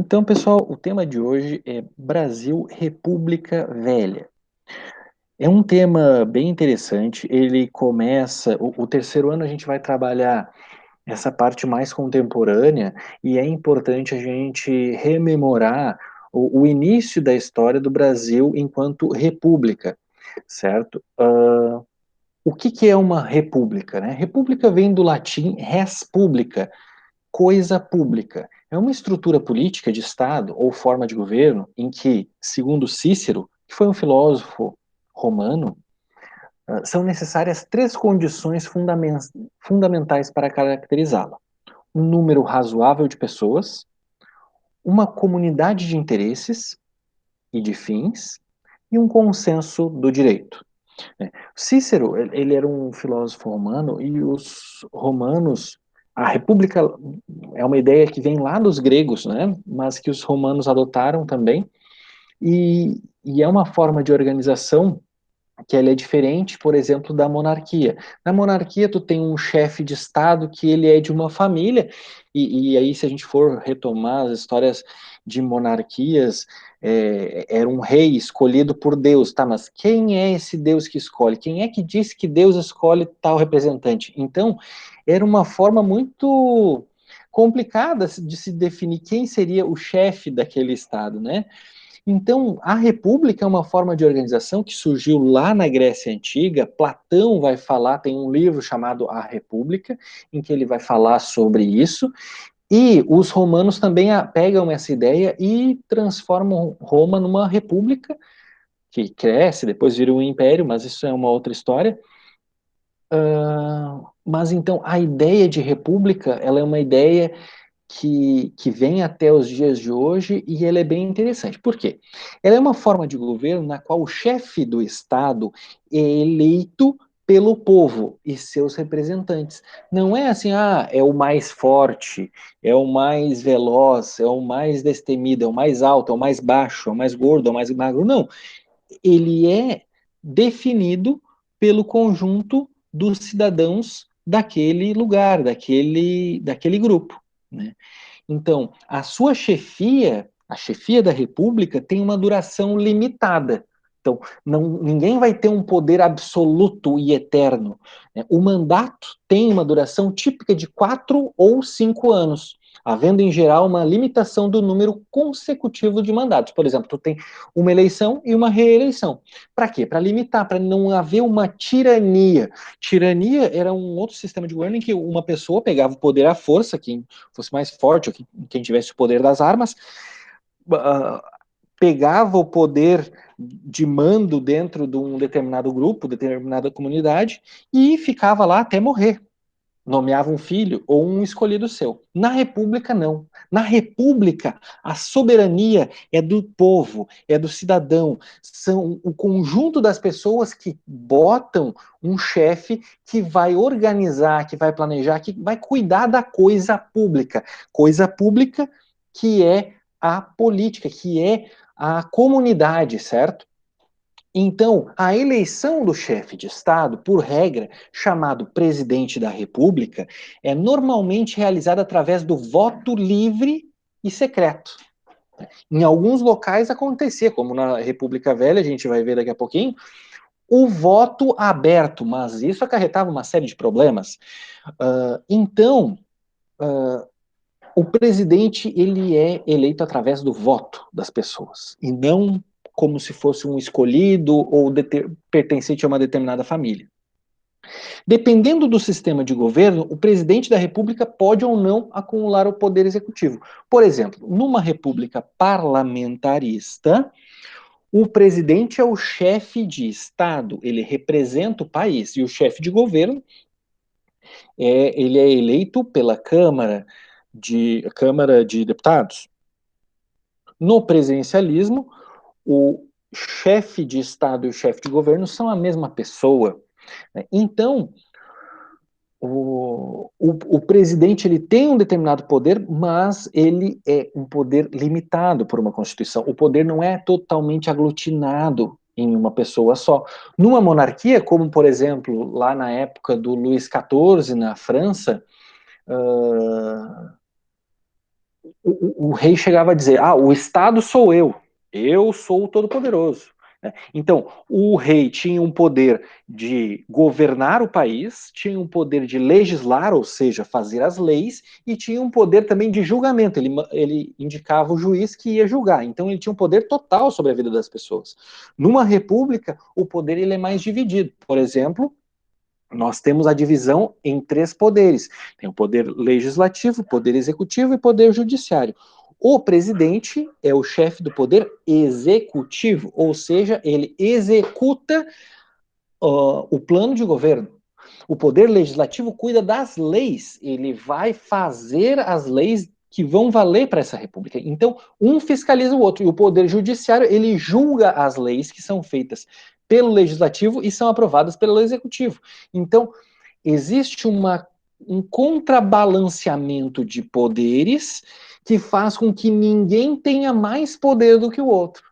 Então, pessoal, o tema de hoje é Brasil República Velha. É um tema bem interessante. Ele começa. O terceiro ano a gente vai trabalhar essa parte mais contemporânea e é importante a gente rememorar o início da história do Brasil enquanto república, certo? O que é uma república, né? República vem do latim res publica, coisa pública. É uma estrutura política de Estado ou forma de governo em que, segundo Cícero, que foi um filósofo romano, são necessárias três condições fundamentais para caracterizá-la: um número razoável de pessoas, uma comunidade de interesses e de fins, e um consenso do direito. Cícero, ele era um filósofo romano e os romanos, a república é uma ideia que vem lá dos gregos, né? Mas que os romanos adotaram também e é uma forma de organização que ela é diferente, por exemplo, da monarquia. Na monarquia, tu tem um chefe de Estado que ele é de uma família, e aí se a gente for retomar as histórias de monarquias, era um rei escolhido por Deus, tá? Mas quem é esse Deus que escolhe? Quem é que disse que Deus escolhe tal representante? Então, era uma forma muito complicada de se definir quem seria o chefe daquele Estado, né? Então, a república é uma forma de organização que surgiu lá na Grécia Antiga. Platão vai falar, tem um livro chamado A República, em que ele vai falar sobre isso. E os romanos também pegam essa ideia e transformam Roma numa república, que cresce, depois vira um império, mas isso é uma outra história. Mas então, a ideia de república, ela é uma ideia que vem até os dias de hoje e ela é bem interessante. Por quê? Ela é uma forma de governo na qual o chefe do Estado é eleito pelo povo e seus representantes. Não é assim, é o mais forte, é o mais veloz, é o mais destemido, é o mais alto, é o mais baixo, é o mais gordo, é o mais magro. Não. Ele é definido pelo conjunto dos cidadãos daquele lugar, daquele grupo, né? Então, a sua chefia, a chefia da República, tem uma duração limitada. Então, ninguém vai ter um poder absoluto e eterno, né? O mandato tem uma duração típica de 4 ou 5 anos, havendo em geral uma limitação do número consecutivo de mandatos. Por exemplo, tu tem uma eleição e uma reeleição. Para quê? Para limitar, para não haver uma tirania. Tirania era um outro sistema de governo em que uma pessoa pegava o poder à força, quem fosse mais forte, ou quem tivesse o poder das armas, uh, pegava o poder de mando dentro de um determinado grupo, determinada comunidade, e ficava lá até morrer. Nomeava um filho ou um escolhido seu. Na República, não. Na República, a soberania é do povo, é do cidadão. São o conjunto das pessoas que botam um chefe que vai organizar, que vai planejar, que vai cuidar da coisa pública. Coisa pública que é a política, que é a comunidade, certo? Então, a eleição do chefe de Estado, por regra, chamado presidente da República, é normalmente realizada através do voto livre e secreto. Em alguns locais acontecia, como na República Velha, a gente vai ver daqui a pouquinho, o voto aberto, mas isso acarretava uma série de problemas. Então, o presidente ele é eleito através do voto das pessoas e não como se fosse um escolhido ou pertencente a uma determinada família. Dependendo do sistema de governo, o presidente da república pode ou não acumular o poder executivo. Por exemplo, numa república parlamentarista, o presidente é o chefe de Estado, ele representa o país, e o chefe de governo ele é eleito pela Câmara de Deputados. No presidencialismo, o chefe de Estado e o chefe de governo são a mesma pessoa, né? Então, o presidente ele tem um determinado poder, mas ele é um poder limitado por uma Constituição. O poder não é totalmente aglutinado em uma pessoa só. Numa monarquia, como por exemplo lá na época do Luís XIV na França, uh, o rei chegava a dizer: ah, o Estado sou eu sou o Todo-Poderoso. Né? Então, o rei tinha um poder de governar o país, tinha um poder de legislar, ou seja, fazer as leis, e tinha um poder também de julgamento. Ele indicava o juiz que ia julgar. Então, ele tinha um poder total sobre a vida das pessoas. Numa república, o poder ele é mais dividido. Por exemplo, nós temos a divisão em três poderes: tem o poder legislativo, poder executivo e poder judiciário. O presidente é o chefe do poder executivo, ou seja, ele executa o plano de governo. O poder legislativo cuida das leis, ele vai fazer as leis que vão valer para essa república. Então, um fiscaliza o outro, e o poder judiciário, ele julga as leis que são feitas pelo legislativo e são aprovadas pelo executivo. Então, existe um contrabalanceamento de poderes que faz com que ninguém tenha mais poder do que o outro.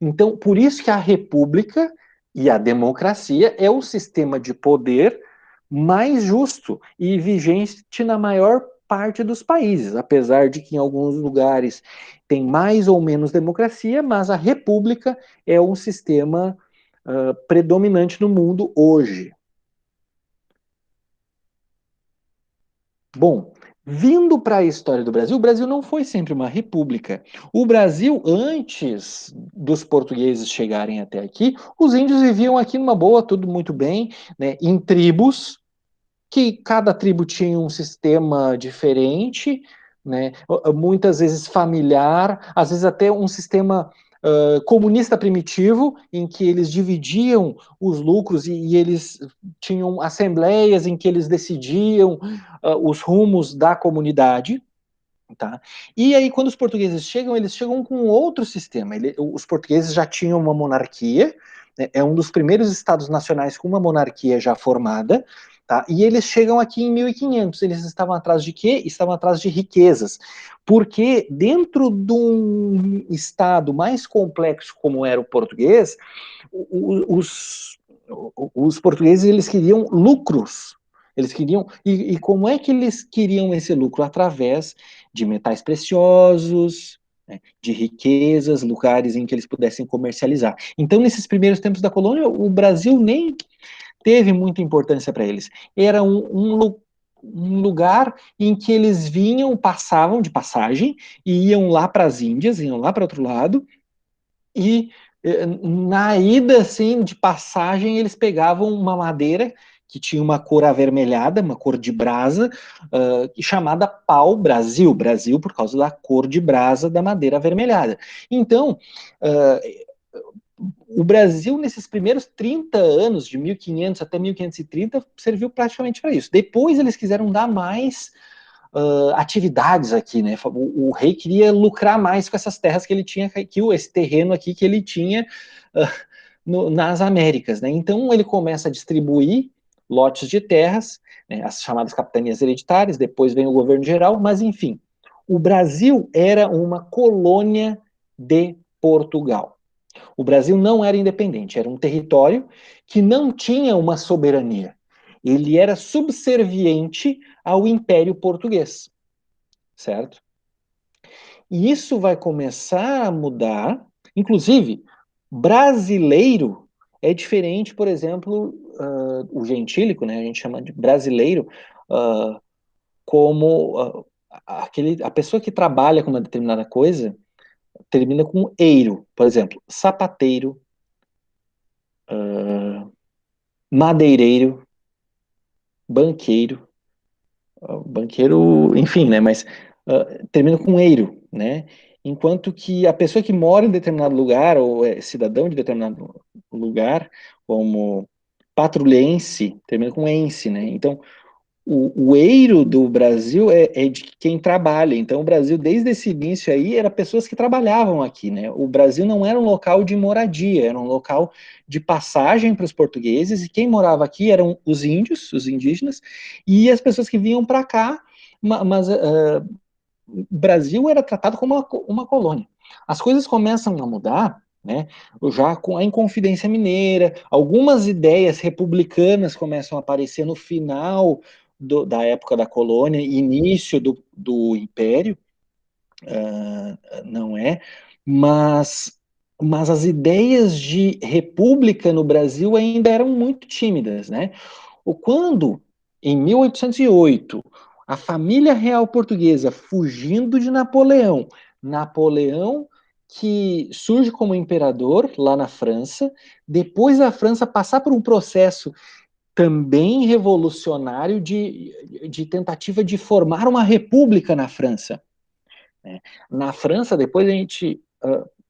Então, por isso que a república e a democracia é o sistema de poder mais justo e vigente na maior parte dos países, apesar de que em alguns lugares tem mais ou menos democracia, mas a república é um sistema predominante no mundo hoje. Bom, vindo para a história do Brasil, o Brasil não foi sempre uma república. O Brasil, antes dos portugueses chegarem até aqui, os índios viviam aqui numa boa, tudo muito bem, né, em tribos, que cada tribo tinha um sistema diferente, né, muitas vezes familiar, às vezes até um sistema comunista primitivo, em que eles dividiam os lucros e eles tinham assembleias em que eles decidiam os rumos da comunidade. Tá? E aí, quando os portugueses chegam, eles chegam com outro sistema. Os portugueses já tinham uma monarquia, né? É um dos primeiros estados nacionais com uma monarquia já formada, tá? E eles chegam aqui em 1500. Eles estavam atrás de quê? Estavam atrás de riquezas. Porque dentro de um estado mais complexo como era o português, os portugueses eles queriam lucros. Eles queriam. E como é que eles queriam esse lucro? Através de metais preciosos, né, de riquezas, lugares em que eles pudessem comercializar. Então, nesses primeiros tempos da colônia, o Brasil nem teve muita importância para eles. Era um lugar em que eles vinham, passavam de passagem, e iam lá para as Índias, iam lá para outro lado, e na ida, assim, de passagem, eles pegavam uma madeira que tinha uma cor avermelhada, uma cor de brasa, chamada pau-brasil. Brasil por causa da cor de brasa da madeira avermelhada. Então, o Brasil, nesses primeiros 30 anos, de 1500 até 1530, serviu praticamente para isso. Depois eles quiseram dar mais atividades aqui, né? O rei queria lucrar mais com essas terras que ele tinha, esse terreno aqui que ele tinha nas Américas, né? Então ele começa a distribuir lotes de terras, né, as chamadas capitanias hereditárias, depois vem o governo geral, mas enfim, o Brasil era uma colônia de Portugal. O Brasil não era independente, era um território que não tinha uma soberania. Ele era subserviente ao Império Português, certo? E isso vai começar a mudar. Inclusive, brasileiro é diferente, por exemplo, o gentílico, né? A gente chama de brasileiro como a pessoa que trabalha com uma determinada coisa termina com eiro, por exemplo, sapateiro, madeireiro, banqueiro, banqueiro, enfim, né? Mas termina com eiro, né? Enquanto que a pessoa que mora em determinado lugar ou é cidadão de determinado lugar, como patrulhense, termina com ense, né? Então, o eiro do Brasil é de quem trabalha. Então, o Brasil, desde esse início aí, era pessoas que trabalhavam aqui, né? O Brasil não era um local de moradia, era um local de passagem para os portugueses, e quem morava aqui eram os índios, os indígenas, e as pessoas que vinham para cá, mas o Brasil era tratado como uma colônia. As coisas começam a mudar, né? Já com a Inconfidência Mineira, algumas ideias republicanas começam a aparecer no final da época da colônia, início do Império, não é, mas, mas as ideias de república no Brasil ainda eram muito tímidas, né? Quando, em 1808, a família real portuguesa, fugindo de Napoleão, Napoleão que surge como imperador lá na França, depois da França passar por um processo também revolucionário de tentativa de formar uma república na França, né? Na França, depois a gente.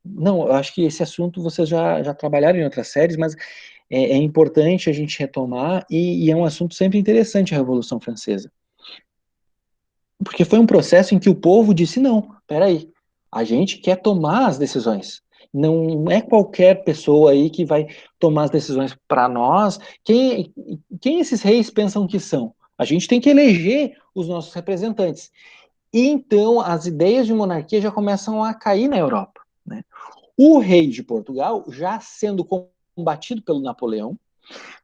Não, eu acho que esse assunto vocês já trabalharam em outras séries, mas é importante a gente retomar, e é um assunto sempre interessante a Revolução Francesa. Porque foi um processo em que o povo disse: não, peraí, a gente quer tomar as decisões. Não é qualquer pessoa aí que vai tomar as decisões para nós. Quem esses reis pensam que são? A gente tem que eleger os nossos representantes. E então as ideias de monarquia já começam a cair na Europa, né? O rei de Portugal, já sendo combatido pelo Napoleão,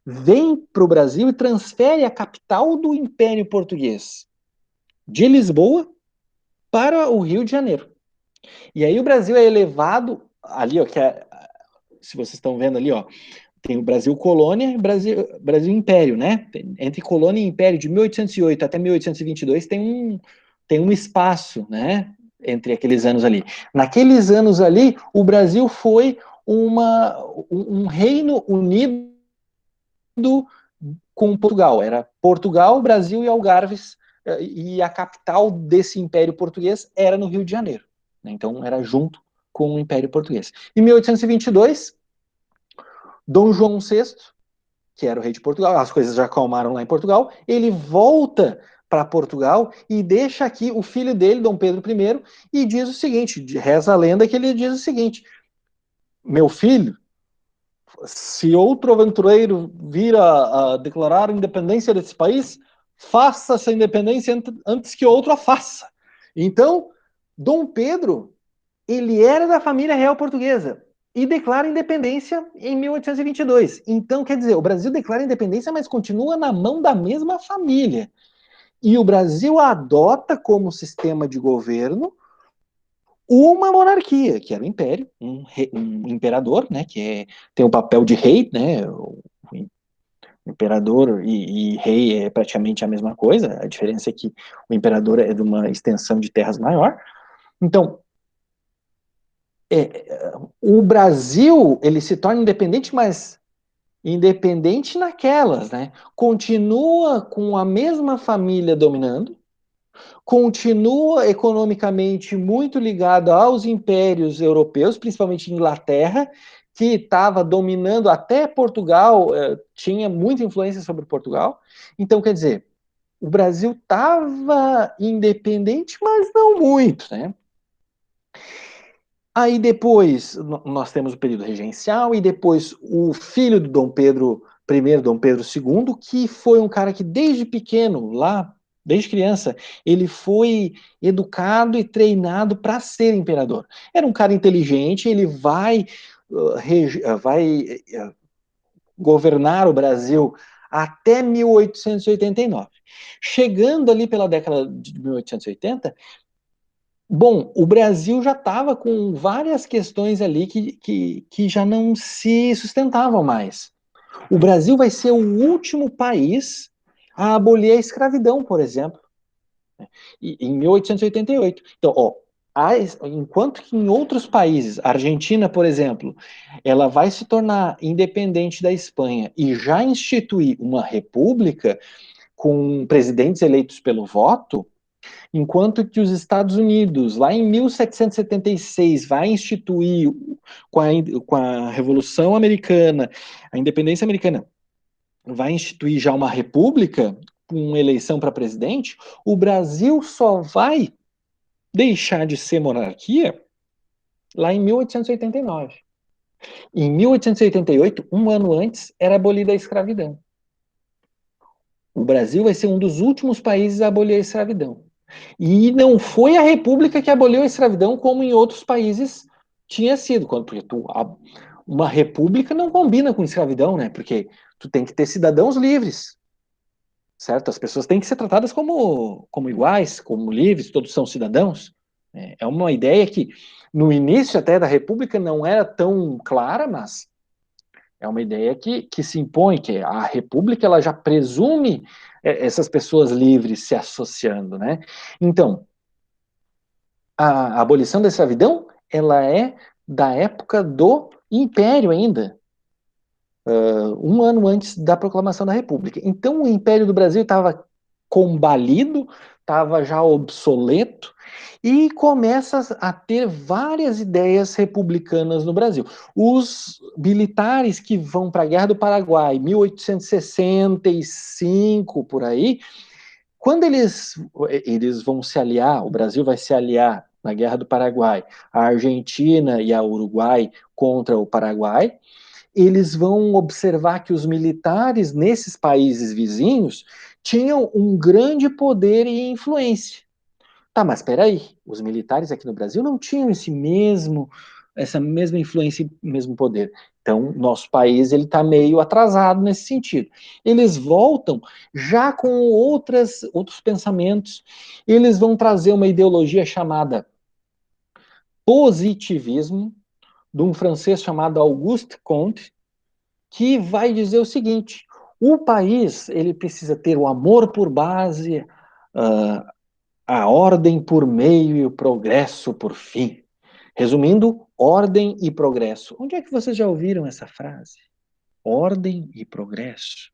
vem para o Brasil e transfere a capital do Império Português de Lisboa para o Rio de Janeiro. E aí o Brasil é elevado ali, ó, se vocês estão vendo ali, ó, tem o Brasil Colônia e Brasil Império, né? Entre Colônia e Império, de 1808 até 1822, tem um espaço, né? Entre aqueles anos ali. Naqueles anos ali, o Brasil foi um reino unido com Portugal. Era Portugal, Brasil e Algarves, e a capital desse Império Português era no Rio de Janeiro, né? Então era junto com o Império Português. Em 1822, Dom João VI, que era o rei de Portugal, as coisas já acalmaram lá em Portugal, ele volta para Portugal e deixa aqui o filho dele, Dom Pedro I, e diz o seguinte, reza a lenda que ele diz o seguinte: meu filho, se outro aventureiro vir a declarar a independência desse país, faça essa independência antes que outro a faça. Então, Dom Pedro, ele era da família real portuguesa e declara independência em 1822. Então, quer dizer, o Brasil declara independência, mas continua na mão da mesma família. E o Brasil adota como sistema de governo uma monarquia, que era o império, um imperador, né, tem o papel de rei, né, o imperador e rei é praticamente a mesma coisa, a diferença é que o imperador é de uma extensão de terras maior. Então, o Brasil, ele se torna independente, mas independente naquelas, né? Continua com a mesma família dominando, continua economicamente muito ligado aos impérios europeus, principalmente Inglaterra, que estava dominando até Portugal, tinha muita influência sobre Portugal. Então, quer dizer, o Brasil estava independente, mas não muito, né? Aí depois nós temos o período regencial e depois o filho do Dom Pedro I, Dom Pedro II, que foi um cara que desde pequeno, lá, desde criança, ele foi educado e treinado para ser imperador. Era um cara inteligente, ele vai governar o Brasil até 1889. Chegando ali pela década de 1880, bom, o Brasil já estava com várias questões ali que já não se sustentavam mais. O Brasil vai ser o último país a abolir a escravidão, por exemplo, em 1888. Então, ó, enquanto que em outros países, a Argentina, por exemplo, ela vai se tornar independente da Espanha e já instituir uma república com presidentes eleitos pelo voto, enquanto que os Estados Unidos, lá em 1776, vai instituir, com a Revolução Americana, a independência americana, vai instituir já uma república com eleição para presidente, o Brasil só vai deixar de ser monarquia lá em 1889. Em 1888, um ano antes, era abolida a escravidão. O Brasil vai ser um dos últimos países a abolir a escravidão. E não foi a República que aboliu a escravidão como em outros países tinha sido. Porque uma república não combina com escravidão, né? Porque tu tem que ter cidadãos livres, certo? As pessoas têm que ser tratadas como iguais, como livres, todos são cidadãos. É uma ideia que, no início até da República, não era tão clara, mas é uma ideia que se impõe, que a República ela já presume essas pessoas livres se associando, né? Então, a abolição da escravidão, ela é da época do Império ainda, um ano antes da proclamação da República. Então, o Império do Brasil estava combalido, estava já obsoleto, e começa a ter várias ideias republicanas no Brasil. Os militares que vão para a Guerra do Paraguai, 1865, por aí, quando eles vão se aliar, o Brasil vai se aliar na Guerra do Paraguai, a Argentina e a Uruguai contra o Paraguai, eles vão observar que os militares nesses países vizinhos tinham um grande poder e influência. Tá, mas espera aí, os militares aqui no Brasil não tinham essa mesma influência e mesmo poder. Então, nosso país ele está meio atrasado nesse sentido. Eles voltam já com outros pensamentos. Eles vão trazer uma ideologia chamada positivismo, de um francês chamado Auguste Comte, que vai dizer o seguinte: o país ele precisa ter o amor por base, uh, a ordem por meio e o progresso por fim. Resumindo, ordem e progresso. Onde é que vocês já ouviram essa frase? Ordem e progresso.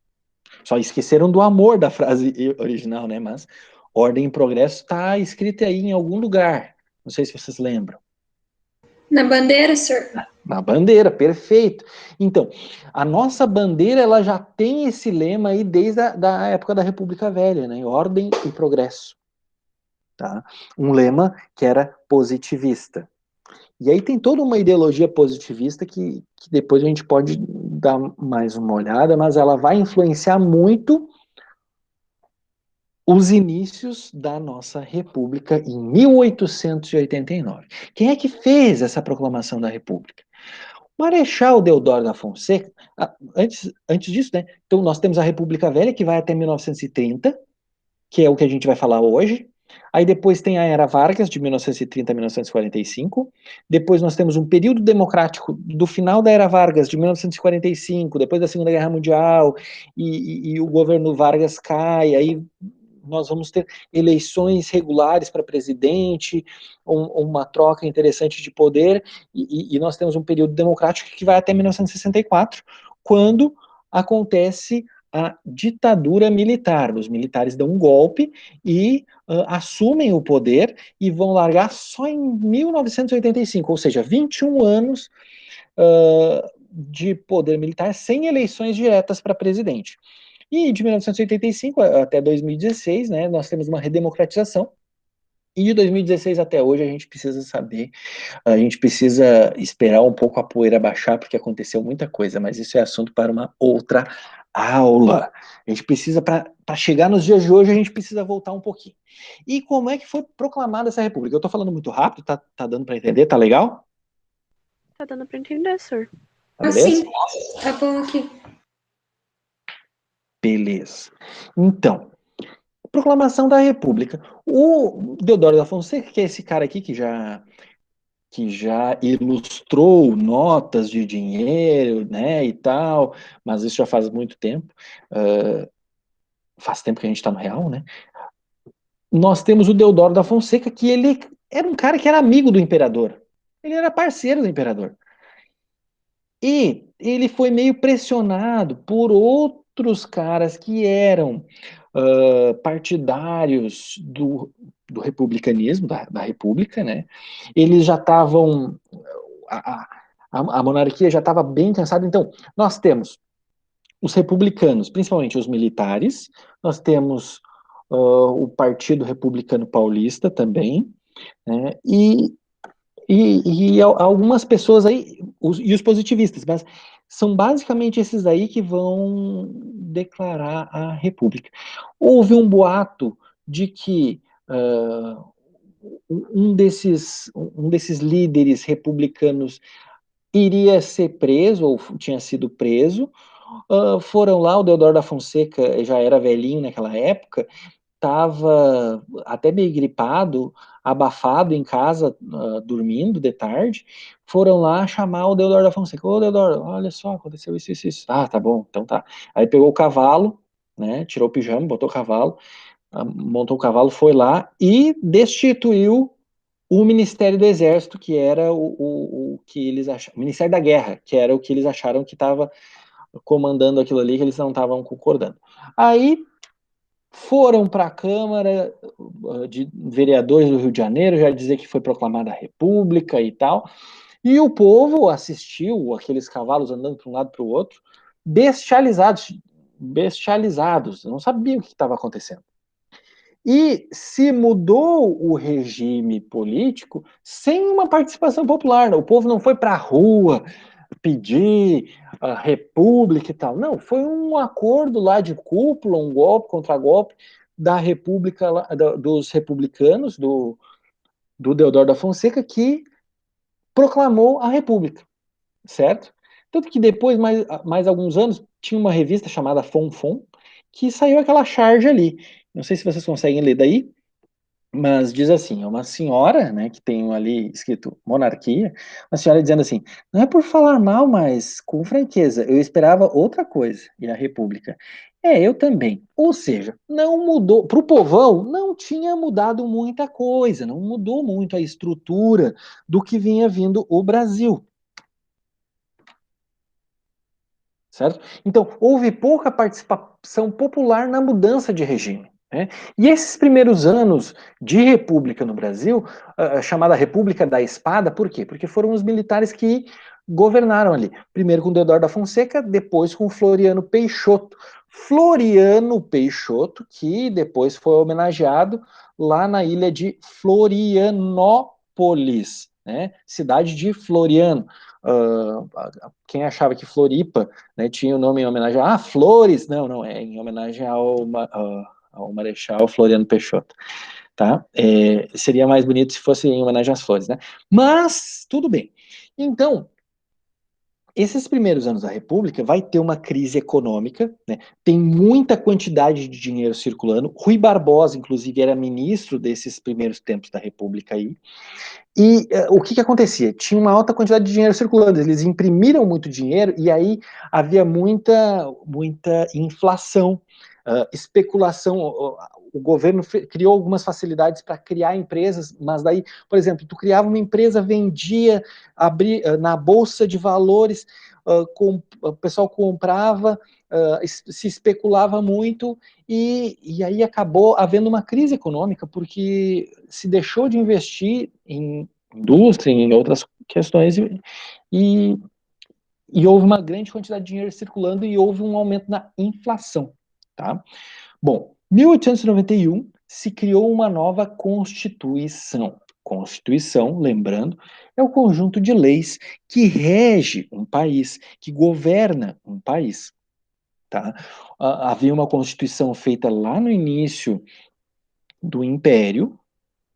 Só esqueceram do amor da frase original, né? Mas ordem e progresso está escrita aí em algum lugar. Não sei se vocês lembram. Na bandeira, senhor? Na bandeira, perfeito. Então, a nossa bandeira ela já tem esse lema aí desde a da época da República Velha, né? Ordem e progresso. Tá? Um lema que era positivista. E aí tem toda uma ideologia positivista que depois a gente pode dar mais uma olhada, mas ela vai influenciar muito os inícios da nossa República em 1889. Quem é que fez essa proclamação da República? Marechal Deodoro da Fonseca, antes disso, né? Então nós temos a República Velha, que vai até 1930, que é o que a gente vai falar hoje. Aí depois tem a Era Vargas, de 1930 a 1945. Depois nós temos um período democrático do final da Era Vargas, de 1945, depois da Segunda Guerra Mundial, e o governo Vargas cai, aí nós vamos ter eleições regulares para presidente, uma troca interessante de poder, e nós temos um período democrático que vai até 1964, quando acontece a ditadura militar. Os militares dão um golpe e assumem o poder e vão largar só em 1985, ou seja, 21 anos de poder militar sem eleições diretas para presidente. E de 1985 até 2016, né, nós temos uma redemocratização. E de 2016 até hoje a gente precisa saber, a gente precisa esperar um pouco a poeira baixar, porque aconteceu muita coisa, mas isso é assunto para uma outra aula. A gente precisa, para chegar nos dias de hoje, a gente precisa voltar um pouquinho. E como é que foi proclamada essa república? Eu estou falando muito rápido, tá dando para entender? Tá legal? Tá dando para entender, senhor. Tá beleza? Sim, tá bom aqui. Beleza. Então, proclamação da República. O Deodoro da Fonseca, que é esse cara aqui que já ilustrou notas de dinheiro, né, e tal, mas isso já faz muito tempo. Faz tempo que a gente está no real, né? Nós temos o Deodoro da Fonseca, que ele era um cara que era amigo do imperador. Ele era parceiro do imperador. E ele foi meio pressionado por outros caras que eram partidários do republicanismo, da República, né? Eles já estavam. A, a monarquia já estava bem cansada. Então, nós temos os republicanos, principalmente os militares, nós temos o Partido Republicano Paulista também, né? E algumas pessoas aí, e os positivistas, mas são basicamente esses aí que vão declarar a República. Houve um boato de que um desses líderes republicanos iria ser preso, ou tinha sido preso. Foram lá, o Deodoro da Fonseca já era velhinho naquela época, estava até meio gripado, abafado em casa, dormindo de tarde, foram lá chamar o Deodoro da Fonseca. Ô, Deodoro, olha só, aconteceu isso, isso, isso. Ah, tá bom, então tá. Aí pegou o cavalo, né, tirou o pijama, botou o cavalo, montou o cavalo, foi lá e destituiu o Ministério do Exército, que era o que eles acharam, o Ministério da Guerra, que era o que eles acharam que estava comandando aquilo ali, que eles não estavam concordando. Aí foram para a Câmara de Vereadores do Rio de Janeiro, já dizer que foi proclamada a República e tal, e o povo assistiu aqueles cavalos andando para um lado para o outro, bestializados, bestializados, não sabiam o que estava acontecendo. E se mudou o regime político sem uma participação popular. O povo não foi para a rua pedir a república e tal. Não, foi um acordo lá de cúpula, um golpe contra golpe da república, dos republicanos, do Deodoro da Fonseca, que proclamou a república, certo? Tanto que depois, mais alguns anos, tinha uma revista chamada Fonfon, que saiu aquela charge ali. Não sei se vocês conseguem ler daí, mas diz assim, é uma senhora, né, que tem ali escrito monarquia, uma senhora dizendo assim, não é por falar mal, mas com franqueza, eu esperava outra coisa, e a república. É, eu também. Ou seja, não mudou, para o povão, não tinha mudado muita coisa, não mudou muito a estrutura do que vinha vindo o Brasil. Certo? Então, houve pouca participação popular na mudança de regime. Né? E esses primeiros anos de república no Brasil, chamada República da Espada, por quê? Porque foram os militares que governaram ali. Primeiro com Deodoro da Fonseca, depois com Floriano Peixoto. Floriano Peixoto, que depois foi homenageado lá na ilha de Florianópolis, né? Cidade de Floriano. Quem achava que Floripa, né, tinha o nome em homenagem a Flores, não, é em homenagem ao Marechal Floriano Peixoto, tá? Seria mais bonito se fosse em homenagem às flores, né? Mas, tudo bem. Então, esses primeiros anos da República vai ter uma crise econômica, né? Tem muita quantidade de dinheiro circulando. Rui Barbosa, inclusive, era ministro desses primeiros tempos da República aí. E o que acontecia? Tinha uma alta quantidade de dinheiro circulando, eles imprimiram muito dinheiro e aí havia muita inflação, especulação. O governo criou algumas facilidades para criar empresas, mas daí, por exemplo, tu criava uma empresa, vendia, abria na bolsa de valores, o pessoal comprava, se especulava muito e aí acabou havendo uma crise econômica porque se deixou de investir em indústria, em outras questões e, e houve uma grande quantidade de dinheiro circulando e houve um aumento na inflação, tá? Bom, 1891 se criou uma nova Constituição. Constituição, lembrando, é o conjunto de leis que rege um país, que governa um país. Tá? Havia uma Constituição feita lá no início do Império,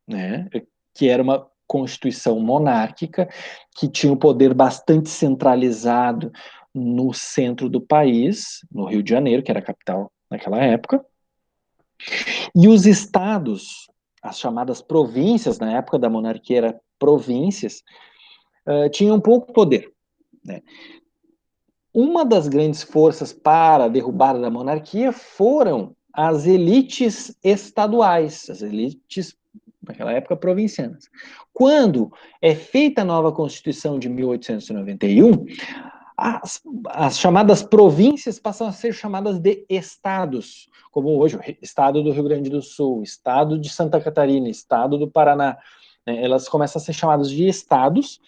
né, que era uma Constituição monárquica, que tinha um poder bastante centralizado no centro do país, no Rio de Janeiro, que era a capital naquela época, e os estados, as chamadas províncias, na época da monarquia era províncias, tinham pouco poder. Né? Uma das grandes forças para a derrubada da monarquia foram as elites estaduais, as elites, naquela época, provincianas. Quando é feita a nova Constituição de 1891, as chamadas províncias passam a ser chamadas de estados, como hoje o estado do Rio Grande do Sul, estado de Santa Catarina, estado do Paraná. Né? Elas começam a ser chamadas de estados,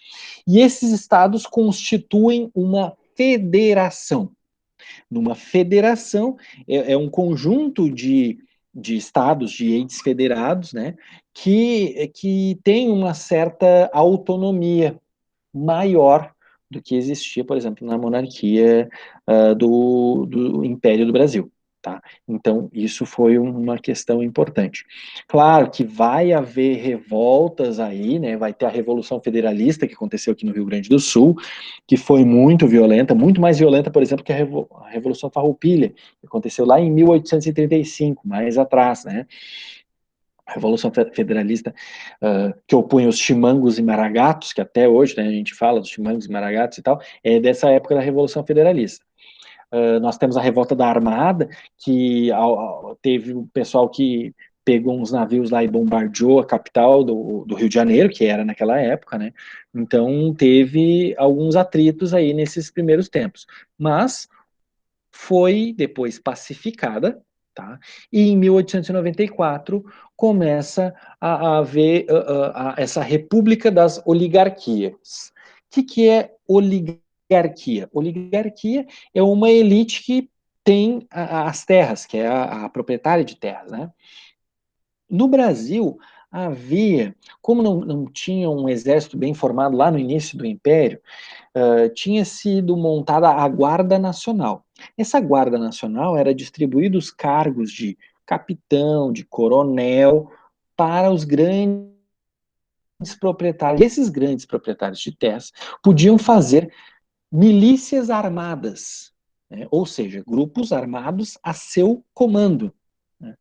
e esses estados constituem uma federação. Numa federação, é um conjunto de estados, de entes federados, né, que tem uma certa autonomia maior do que existia, por exemplo, na monarquia do Império do Brasil. tá? Então, isso foi uma questão importante. Claro que vai haver revoltas aí, né? Vai ter a Revolução Federalista que aconteceu aqui no Rio Grande do Sul, que foi muito violenta, muito mais violenta, por exemplo, que a Revolução Farroupilha, que aconteceu lá em 1835, mais atrás, né? A Revolução Federalista, que opunha os chimangos e maragatos, que até hoje, né, a gente fala dos chimangos e maragatos e tal, é dessa época da Revolução Federalista. Nós temos a Revolta da Armada, que teve o pessoal que pegou uns navios lá e bombardeou a capital do Rio de Janeiro, que era naquela época, né? Então teve alguns atritos aí nesses primeiros tempos. Mas foi depois pacificada, tá? E em 1894 começa a haver essa República das Oligarquias. O que é oligarquia? Oligarquia é uma elite que tem as terras, que é a proprietária de terras, né? No Brasil, havia, como não tinha um exército bem formado lá no início do Império, tinha sido montada a Guarda Nacional. Essa Guarda Nacional era distribuída os cargos de capitão, de coronel, para os grandes proprietários. E esses grandes proprietários de terras podiam fazer milícias armadas, né? Ou seja, grupos armados a seu comando, né?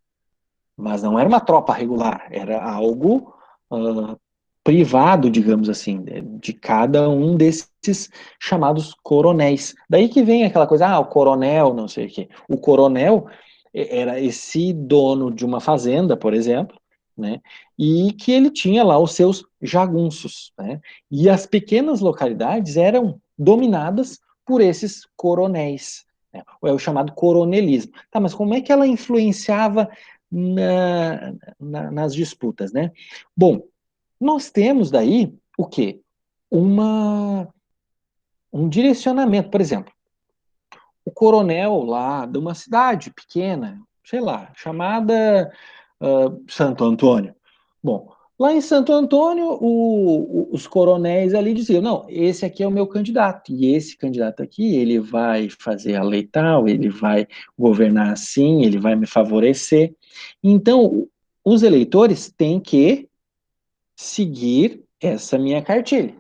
Mas não era uma tropa regular, era algo privado, digamos assim, de cada um desses chamados coronéis. Daí que vem aquela coisa, o coronel, não sei o quê. O coronel era esse dono de uma fazenda, por exemplo, né, e que ele tinha lá os seus jagunços, né, e as pequenas localidades eram dominadas por esses coronéis, né, é o chamado coronelismo. Tá, mas como é que ela influenciava nas disputas, né? Bom, nós temos daí o quê? Uma, um direcionamento, por exemplo, o coronel lá de uma cidade pequena, sei lá, chamada Santo Antônio. Bom, lá em Santo Antônio, os coronéis ali diziam, não, esse aqui é o meu candidato, e esse candidato aqui, ele vai fazer a lei tal, ele vai governar assim, ele vai me favorecer. Então, os eleitores têm que seguir essa minha cartilha,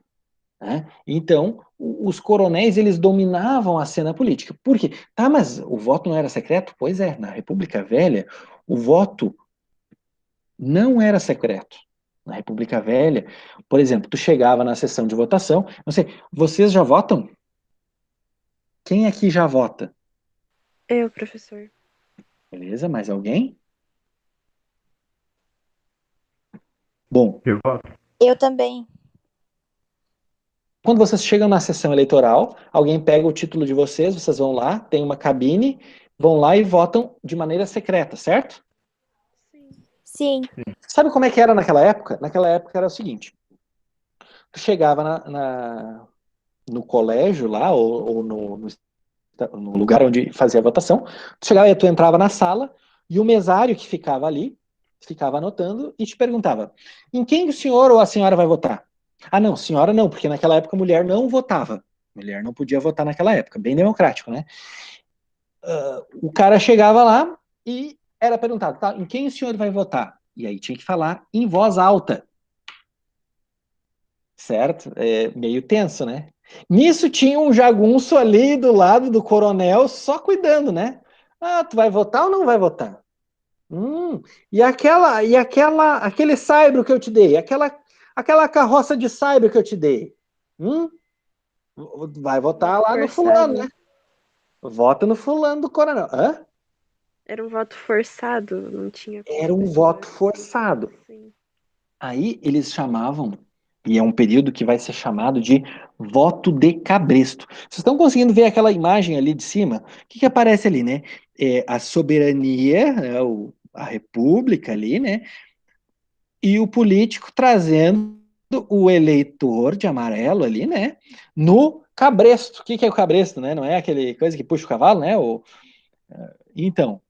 né? Então, os coronéis, eles dominavam a cena política. Por quê? Tá, mas o voto não era secreto? Pois é, na República Velha, o voto não era secreto. Na República Velha, por exemplo, tu chegava na sessão de votação, não sei, vocês já votam? Quem aqui já vota? Eu, professor. Beleza, mais alguém? Bom, Eu voto. Eu também. quando vocês chegam na sessão eleitoral, alguém pega o título de vocês, vocês vão lá, tem uma cabine, vão lá e votam de maneira secreta, certo? Sim. Sabe como é que era naquela época? Naquela época era o seguinte, tu chegava no colégio lá, ou no lugar onde fazia a votação, tu chegava e tu entrava na sala, e o mesário que ficava ali, ficava anotando e te perguntava, em quem o senhor ou a senhora vai votar? Ah, não, senhora não, porque naquela época a mulher não votava. Mulher não podia votar naquela época, bem democrático, né? O cara chegava lá e era perguntado, tá, em quem o senhor vai votar? E aí tinha que falar em voz alta, certo? É meio tenso, né? Nisso tinha um jagunço ali do lado do coronel só cuidando, né? Ah, tu vai votar ou não vai votar? Aquele saibro que eu te dei, aquela carroça de saibro que eu te dei. Vai votar lá no fulano, né? Vota no fulano do coronel. Hã? Era um voto forçado, não tinha como Era um pessoas- voto forçado. Sim. Aí eles chamavam, e é um período que vai ser chamado de voto de cabresto. Vocês estão conseguindo ver aquela imagem ali de cima? O que aparece ali, né? É a soberania, né, a república ali, né? E o político trazendo o eleitor de amarelo ali, né? No cabresto. O que é o cabresto, né? Não é aquele coisa que puxa o cavalo, né? Então,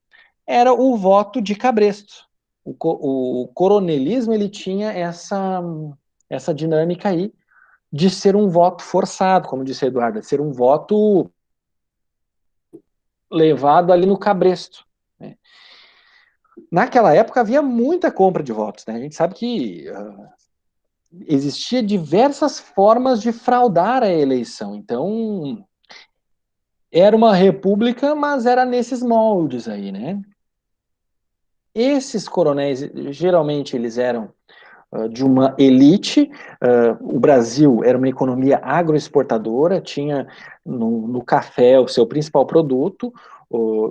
era o voto de cabresto. O coronelismo ele tinha essa dinâmica aí de ser um voto forçado, como disse Eduardo, de ser um voto levado ali no cabresto. né? Naquela época havia muita compra de votos, né? A gente sabe que existia diversas formas de fraudar a eleição. Então, era uma república, mas era nesses moldes aí, né? Esses coronéis, geralmente, eles eram de uma elite. O Brasil era uma economia agroexportadora, tinha no café o seu principal produto,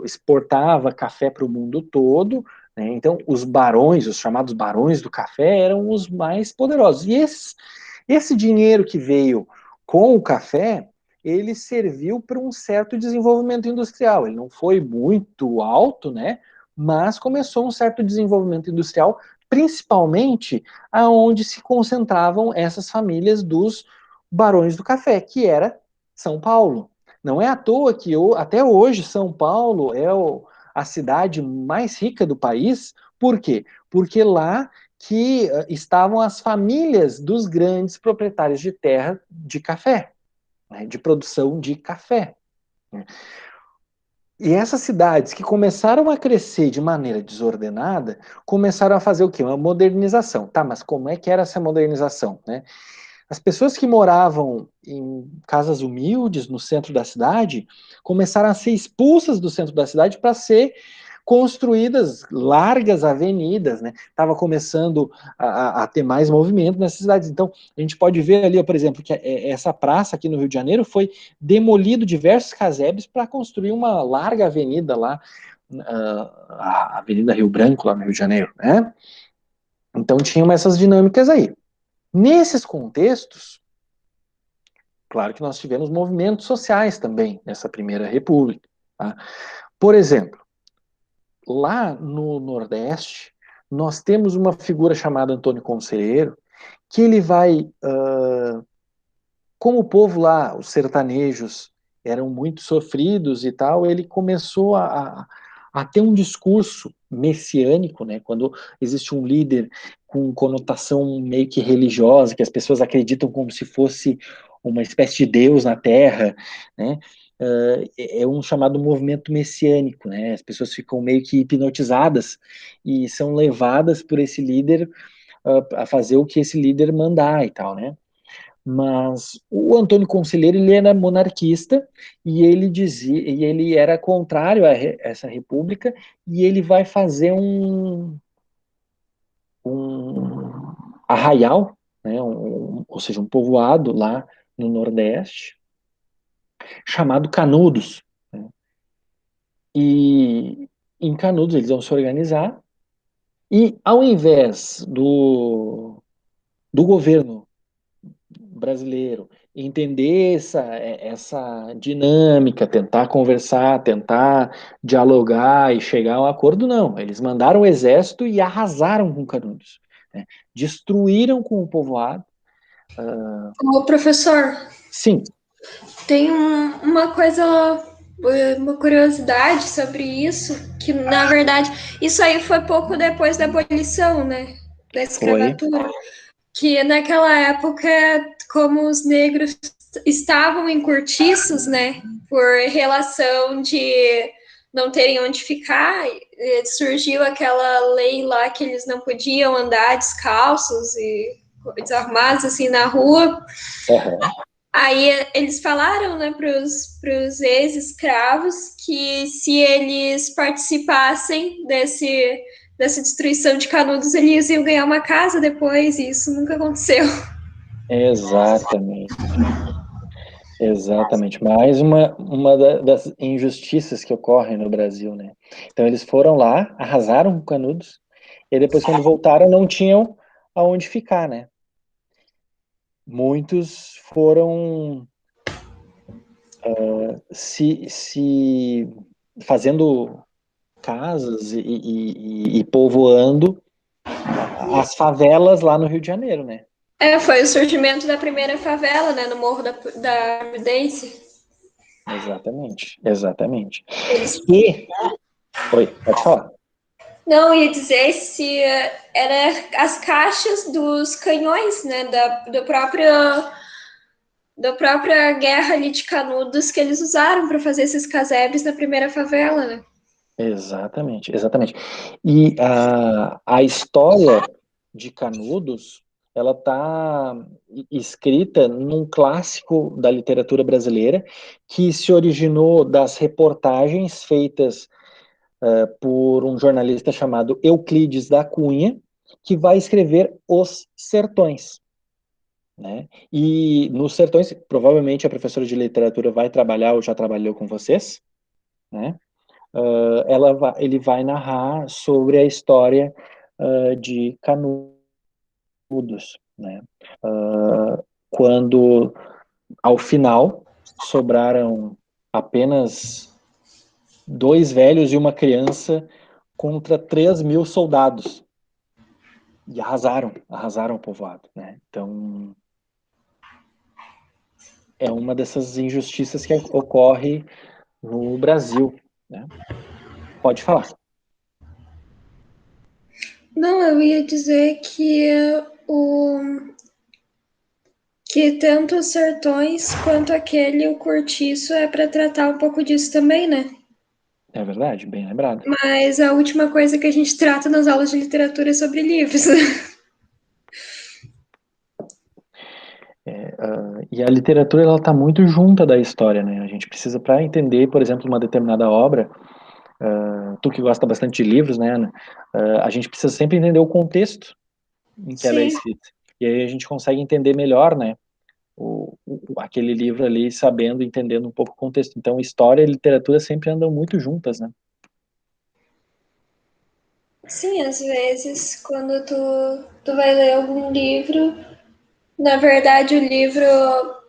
exportava café para o mundo todo, né? Então, os barões, os chamados barões do café, eram os mais poderosos. E esse dinheiro que veio com o café, ele serviu para um certo desenvolvimento industrial. Ele não foi muito alto, né? Mas começou um certo desenvolvimento industrial, principalmente aonde se concentravam essas famílias dos barões do café, que era São Paulo. Não é à toa que até hoje São Paulo é a cidade mais rica do país. Por quê? Porque lá que estavam as famílias dos grandes proprietários de terra de café, né, de produção de café. E essas cidades que começaram a crescer de maneira desordenada, começaram a fazer o quê? Uma modernização. Tá, mas como é que era essa modernização, né? As pessoas que moravam em casas humildes no centro da cidade começaram a ser expulsas do centro da cidade para ser construídas largas avenidas, né? Estava começando a ter mais movimento nessas cidades. Então, a gente pode ver ali, por exemplo, que essa praça aqui no Rio de Janeiro foi demolido diversos casebres para construir uma larga avenida lá, a Avenida Rio Branco, lá no Rio de Janeiro, né? Então, tinham essas dinâmicas aí. Nesses contextos, claro que nós tivemos movimentos sociais também nessa Primeira República. Tá? Por exemplo, lá no Nordeste, nós temos uma figura chamada Antônio Conselheiro, que ele vai, como o povo lá, os sertanejos, eram muito sofridos e tal, ele começou a ter um discurso messiânico, né? Quando existe um líder com conotação meio que religiosa, que as pessoas acreditam como se fosse uma espécie de Deus na Terra, né? É um chamado movimento messiânico, né? As pessoas ficam meio que hipnotizadas e são levadas por esse líder a fazer o que esse líder mandar e tal, né? Mas o Antônio Conselheiro, ele era monarquista e ele dizia, e ele era contrário a essa república, e ele vai fazer um arraial, né, ou seja, um povoado lá no Nordeste, chamado Canudos, né? E em Canudos eles vão se organizar, e ao invés do governo brasileiro entender essa dinâmica, tentar conversar, tentar dialogar e chegar a um acordo, não. Eles mandaram o exército e arrasaram com Canudos, né? Destruíram com o povoado. Ô, professor, Sim. tem uma coisa, uma curiosidade sobre isso, que na verdade, isso aí foi pouco depois da abolição, né, da Foi. escravatura, que naquela época, como os negros estavam em cortiços, né, por relação de não terem onde ficar, surgiu aquela lei lá que eles não podiam andar descalços e desarrumados assim na rua. Uhum. Aí eles falaram, né, para os ex-escravos que se eles participassem dessa destruição de Canudos, eles iam ganhar uma casa depois, e isso nunca aconteceu. Exatamente. Exatamente. Mais uma das injustiças que ocorrem no Brasil, né? Então eles foram lá, arrasaram com Canudos, e depois, quando voltaram, não tinham aonde ficar, né? Muitos foram se fazendo casas e povoando as favelas lá no Rio de Janeiro, né? Foi o surgimento da primeira favela, né, no Morro da Providência. Exatamente, exatamente. Eles... Oi, pode falar. Não, ia dizer se era as caixas dos canhões, né, da própria guerra ali de Canudos que eles usaram para fazer esses casebres na primeira favela, né? Exatamente, exatamente. E a história de Canudos, ela está escrita num clássico da literatura brasileira que se originou das reportagens feitas por um jornalista chamado Euclides da Cunha, que vai escrever Os Sertões, né? E nos Sertões, provavelmente a professora de literatura vai trabalhar ou já trabalhou com vocês, né? Ele vai narrar sobre a história de Canudos, né? Quando, ao final, sobraram apenas 2 velhos e uma criança contra 3.000 soldados. E arrasaram o povoado, né? Então, é uma dessas injustiças que ocorre no Brasil, né? Pode falar. Não, eu ia dizer que o que tanto os sertões quanto aquele, o cortiço, é para tratar um pouco disso também, né? É verdade, bem lembrado. Mas a última coisa que a gente trata nas aulas de literatura é sobre livros. E a literatura, ela está muito junta da história, né? A gente precisa, para entender, por exemplo, uma determinada obra, tu que gosta bastante de livros, né, Ana? A gente precisa sempre entender o contexto em que ela é Sim. escrita. E aí a gente consegue entender melhor, né, aquele livro ali, sabendo, entendendo um pouco o contexto. Então, história e literatura sempre andam muito juntas, né? Sim, às vezes, quando tu vai ler algum livro, na verdade o livro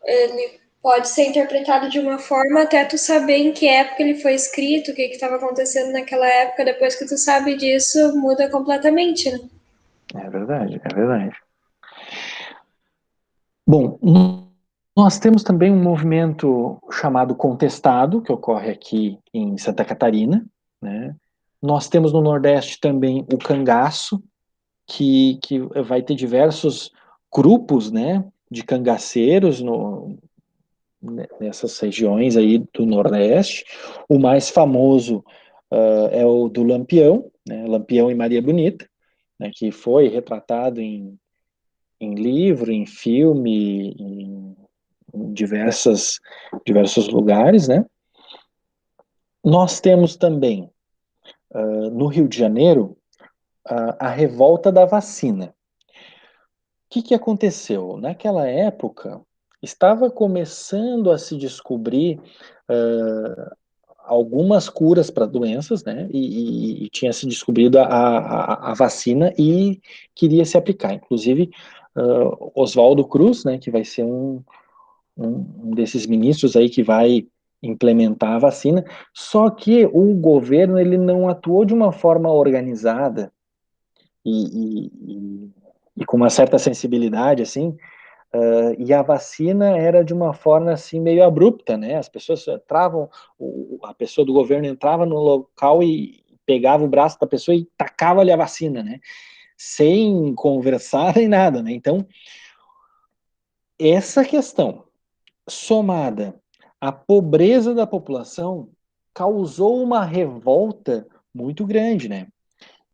ele pode ser interpretado de uma forma até tu saber em que época ele foi escrito, o que estava acontecendo naquela época. Depois que tu sabe disso, muda completamente, né? É verdade, é verdade. Bom, nós temos também um movimento chamado contestado, que ocorre aqui em Santa Catarina, né? Nós temos no Nordeste também o cangaço, que vai ter diversos grupos, né, de cangaceiros nessas regiões aí do Nordeste. O mais famoso é o do Lampião, né, Lampião e Maria Bonita, né, que foi retratado em livro, em filme, em diversos lugares, né? Nós temos também, no Rio de Janeiro, a revolta da vacina. O que aconteceu? Naquela época, estava começando a se descobrir algumas curas para doenças, né? E tinha se descobrido a vacina e queria se aplicar. Inclusive, Oswaldo Cruz, né, que vai ser um desses ministros aí que vai implementar a vacina, só que o governo ele não atuou de uma forma organizada e com uma certa sensibilidade, assim, e a vacina era de uma forma, assim, meio abrupta, né, as pessoas entravam, a pessoa do governo entrava no local e pegava o braço da pessoa e tacava-lhe a vacina, né, sem conversar nem nada, né, então, essa questão somada à pobreza da população, causou uma revolta muito grande, né?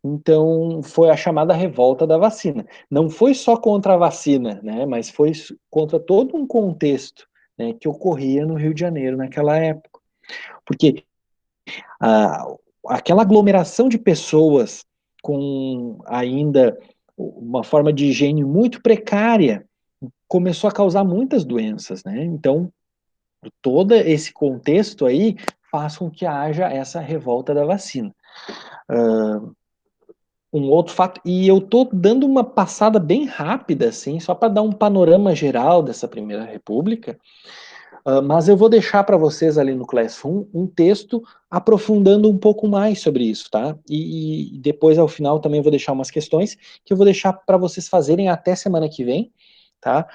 Então, foi a chamada revolta da vacina. Não foi só contra a vacina, né? Mas foi contra todo um contexto, né, que ocorria no Rio de Janeiro naquela época. Porque a, aquela aglomeração de pessoas com ainda uma forma de higiene muito precária começou a causar muitas doenças, né? Então, todo esse contexto aí faz com que haja essa revolta da vacina. Um outro fato, e eu tô dando uma passada bem rápida, assim, só para dar um panorama geral dessa Primeira República, mas eu vou deixar para vocês ali no Classroom um texto aprofundando um pouco mais sobre isso, tá? E depois, ao final, também vou deixar umas questões que eu vou deixar para vocês fazerem até semana que vem, tá?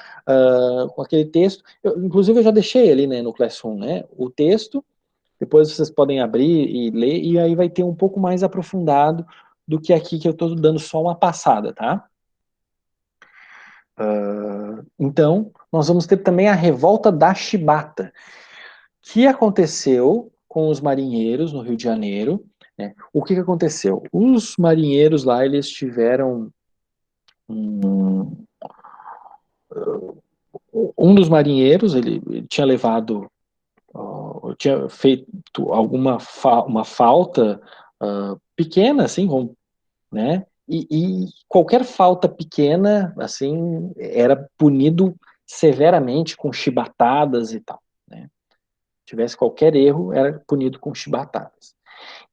Com aquele texto. Inclusive, eu já deixei ali, né, no Classroom, né? O texto, depois vocês podem abrir e ler, e aí vai ter um pouco mais aprofundado do que aqui que eu estou dando só uma passada, tá? Então, nós vamos ter também a revolta da Chibata, que aconteceu com os marinheiros no Rio de Janeiro, né? O que aconteceu? Os marinheiros lá, eles tiveram um, um dos marinheiros, ele tinha levado, tinha feito uma falta pequena, assim, né? E qualquer falta pequena, assim, era punido severamente com chibatadas e tal, né? Se tivesse qualquer erro, era punido com chibatadas.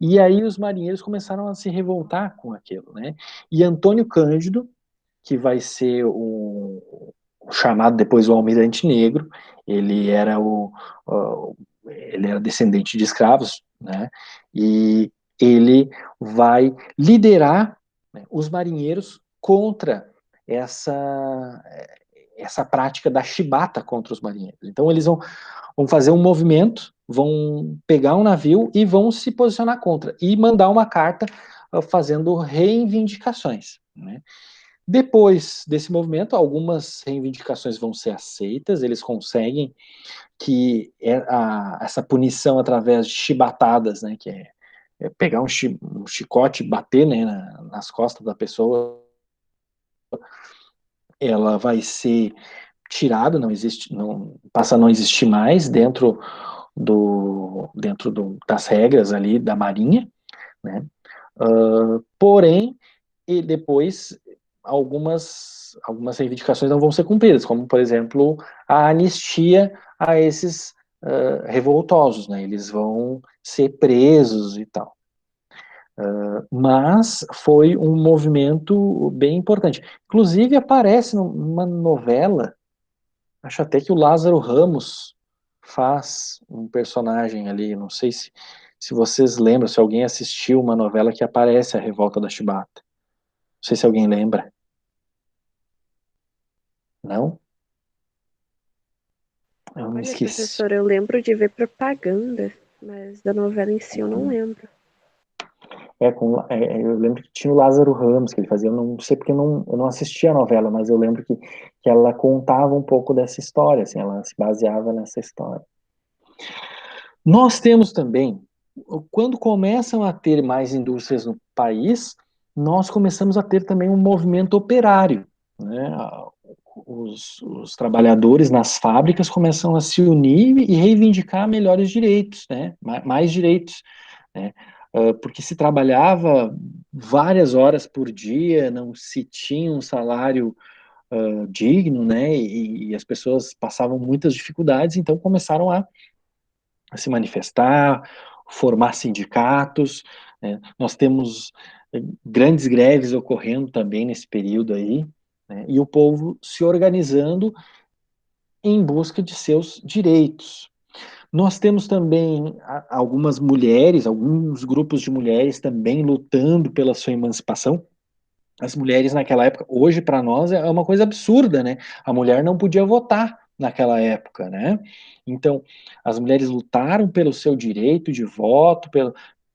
E aí os marinheiros começaram a se revoltar com aquilo, né? E Antônio Cândido, que vai ser o chamado depois o Almirante Negro, ele era ele era descendente de escravos, né? E ele vai liderar, né, os marinheiros contra essa essa prática da chibata contra os marinheiros. Então eles vão fazer um movimento, vão pegar um navio e vão se posicionar contra e mandar uma carta fazendo reivindicações, né? Depois desse movimento, algumas reivindicações vão ser aceitas, eles conseguem que essa punição através de chibatadas, né, que é pegar um chicote e bater, né, nas costas da pessoa, ela vai ser tirada, não existe, não passa a não existir mais das regras ali da Marinha, né? Porém, e depois algumas reivindicações não vão ser cumpridas, como, por exemplo, a anistia a esses revoltosos, né? Eles vão ser presos e tal. Mas foi um movimento bem importante. Inclusive, aparece numa novela, acho até que o Lázaro Ramos faz um personagem ali, não sei se vocês lembram, se alguém assistiu uma novela que aparece a Revolta da Chibata. Não sei se alguém lembra. Não? Eu me Olha, esqueci. professor, eu lembro de ver propaganda, mas da novela em si eu não lembro. Eu lembro que tinha o Lázaro Ramos que ele fazia, eu não sei porque eu não assisti a novela, mas eu lembro que ela contava um pouco dessa história, assim, ela se baseava nessa história. Nós temos também, quando começam a ter mais indústrias no país, nós começamos a ter também um movimento operário, né? Os trabalhadores nas fábricas começam a se unir e reivindicar melhores direitos, né? Mais direitos, né? Porque se trabalhava várias horas por dia, não se tinha um salário digno, né? E as pessoas passavam muitas dificuldades, então começaram a se manifestar, formar sindicatos, né? Nós temos grandes greves ocorrendo também nesse período aí, né? E o povo se organizando em busca de seus direitos. Nós temos também algumas mulheres, alguns grupos de mulheres também lutando pela sua emancipação. As mulheres naquela época, hoje para nós é uma coisa absurda, né? A mulher não podia votar naquela época, né? Então, as mulheres lutaram pelo seu direito de voto,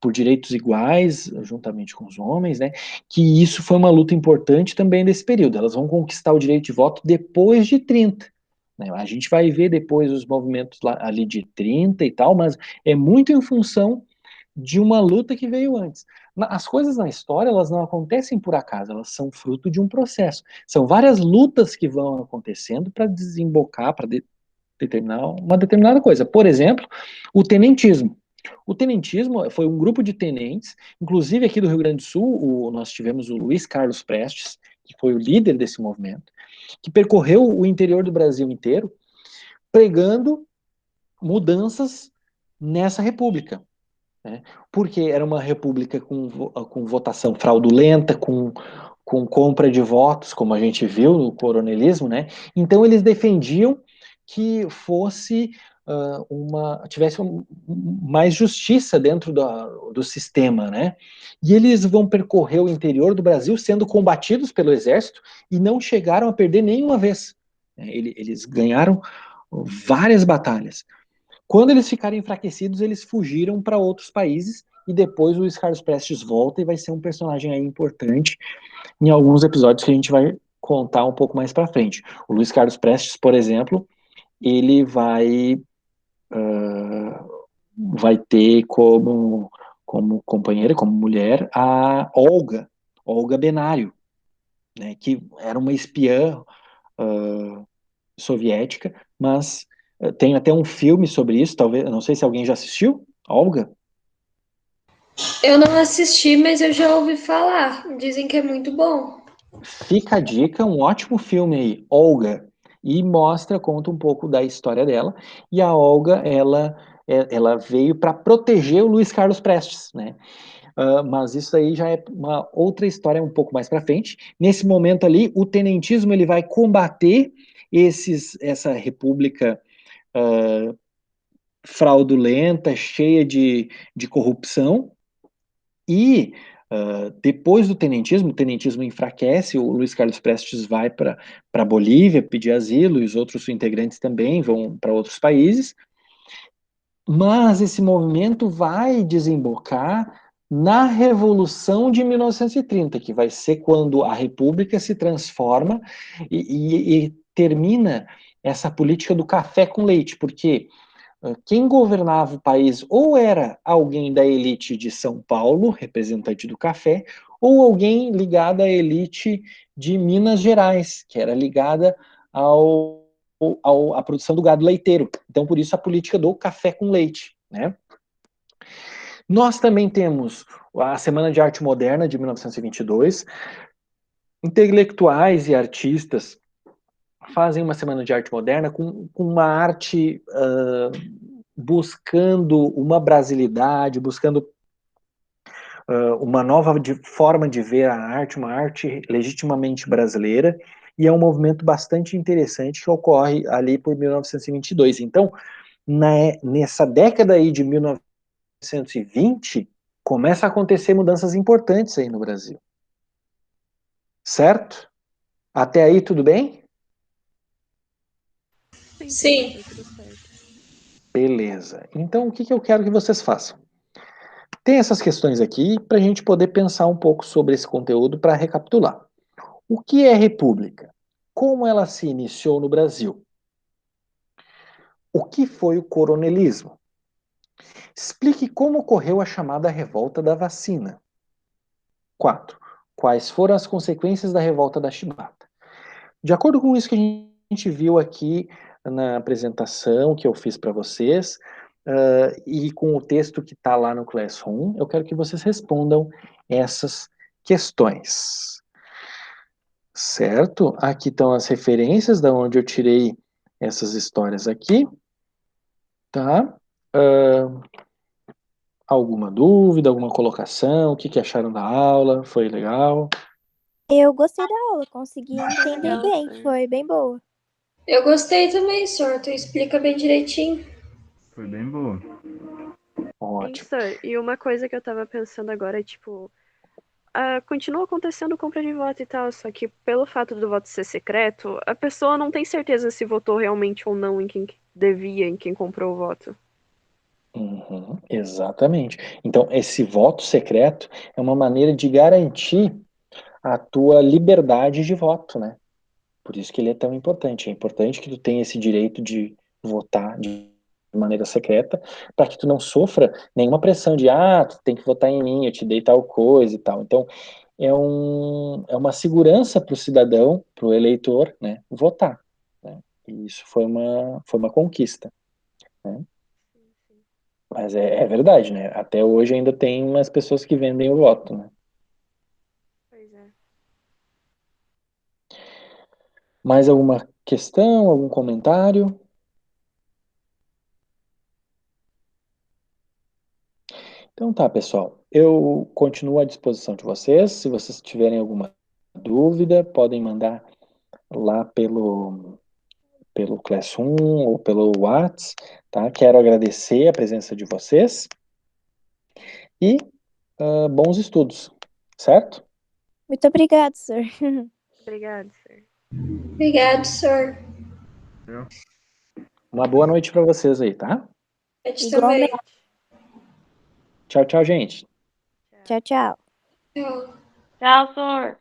por direitos iguais, juntamente com os homens, né? Que isso foi uma luta importante também nesse período. Elas vão conquistar o direito de voto depois de 30. Né? A gente vai ver depois os movimentos lá, ali de 30 e tal, mas é muito em função de uma luta que veio antes. As coisas na história, elas não acontecem por acaso, elas são fruto de um processo. São várias lutas que vão acontecendo para desembocar, para determinar uma determinada coisa. Por exemplo, o tenentismo. O tenentismo foi um grupo de tenentes, inclusive aqui do Rio Grande do Sul, nós tivemos o Luiz Carlos Prestes, que foi o líder desse movimento, que percorreu o interior do Brasil inteiro, pregando mudanças nessa república, né? Porque era uma república com votação fraudulenta, com compra de votos, como a gente viu no coronelismo, né? Então eles defendiam que fosse tivesse mais justiça dentro do sistema, né? E eles vão percorrer o interior do Brasil sendo combatidos pelo exército e não chegaram a perder nenhuma vez. Eles ganharam várias batalhas. Quando eles ficaram enfraquecidos, eles fugiram para outros países e depois o Luiz Carlos Prestes volta e vai ser um personagem aí importante em alguns episódios que a gente vai contar um pouco mais para frente. O Luiz Carlos Prestes, por exemplo, ele vai ter como companheira, como mulher, a Olga Benário, né, que era uma espiã soviética, mas tem até um filme sobre isso, talvez, não sei se alguém já assistiu, Olga. Eu não assisti, mas eu já ouvi falar. Dizem que é muito bom. Fica a dica, um ótimo filme aí, Olga, e conta um pouco da história dela, e a Olga, ela veio para proteger o Luiz Carlos Prestes, né? Mas isso aí já é uma outra história um pouco mais para frente. Nesse momento ali, o tenentismo ele vai combater essa república fraudulenta, cheia de corrupção, e depois do tenentismo, o tenentismo enfraquece, o Luiz Carlos Prestes vai para a Bolívia pedir asilo, e os outros integrantes também vão para outros países, mas esse movimento vai desembocar na Revolução de 1930, que vai ser quando a República se transforma e termina essa política do café com leite, porque quem governava o país ou era alguém da elite de São Paulo, representante do café, ou alguém ligado à elite de Minas Gerais, que era ligada à produção do gado leiteiro. Então, por isso, a política do café com leite, né? Nós também temos a Semana de Arte Moderna de 1922. Intelectuais e artistas fazem uma Semana de Arte Moderna com uma arte buscando uma brasilidade, buscando uma nova forma de ver a arte, uma arte legitimamente brasileira, e é um movimento bastante interessante que ocorre ali por 1922. Então, nessa década aí de 1920, começa a acontecer mudanças importantes aí no Brasil. Certo? Até aí tudo bem? Sim. Tudo certo. Beleza. Então, o que eu quero que vocês façam? Tem essas questões aqui para a gente poder pensar um pouco sobre esse conteúdo para recapitular. O que é república? Como ela se iniciou no Brasil? O que foi o coronelismo? Explique como ocorreu a chamada revolta da vacina. 4. Quais foram as consequências da revolta da chibata? De acordo com isso que a gente viu aqui na apresentação que eu fiz para vocês, e com o texto que está lá no Classroom, eu quero que vocês respondam essas questões. Certo? Aqui estão as referências da onde eu tirei essas histórias aqui. Tá? Alguma dúvida, alguma colocação? O que acharam da aula? Foi legal? Eu gostei da aula, consegui entender Legal, bem, senhor. foi bem boa. Eu gostei também, senhor. Tu explica bem direitinho. Foi bem boa. Ótimo. Sir, e uma coisa que eu tava pensando agora é, tipo, continua acontecendo compra de voto e tal, só que pelo fato do voto ser secreto, a pessoa não tem certeza se votou realmente ou não em quem devia, em quem comprou o voto. Uhum, exatamente. Então, esse voto secreto é uma maneira de garantir a tua liberdade de voto, né? Por isso que ele é tão importante. É importante que tu tenha esse direito de votar de maneira secreta, para que tu não sofra nenhuma pressão de, tu tem que votar em mim, eu te dei tal coisa e tal. Então, é uma segurança para o cidadão, para o eleitor, né, votar. Né? E isso foi uma conquista. Né? Mas é verdade, né? Até hoje ainda tem umas pessoas que vendem o voto, né? Pois é. Mais alguma questão, algum comentário? Então tá, pessoal. Eu continuo à disposição de vocês. Se vocês tiverem alguma dúvida, podem mandar lá pelo Classroom ou pelo Whats, tá? Quero agradecer a presença de vocês e bons estudos, certo? Muito obrigada, senhor. Obrigado, sir. Obrigado, senhor. Uma boa noite para vocês aí, tá? A gente Igualmente. também. Tchau, tchau, gente. Tchau, tchau. Tchau. Tchau, senhor.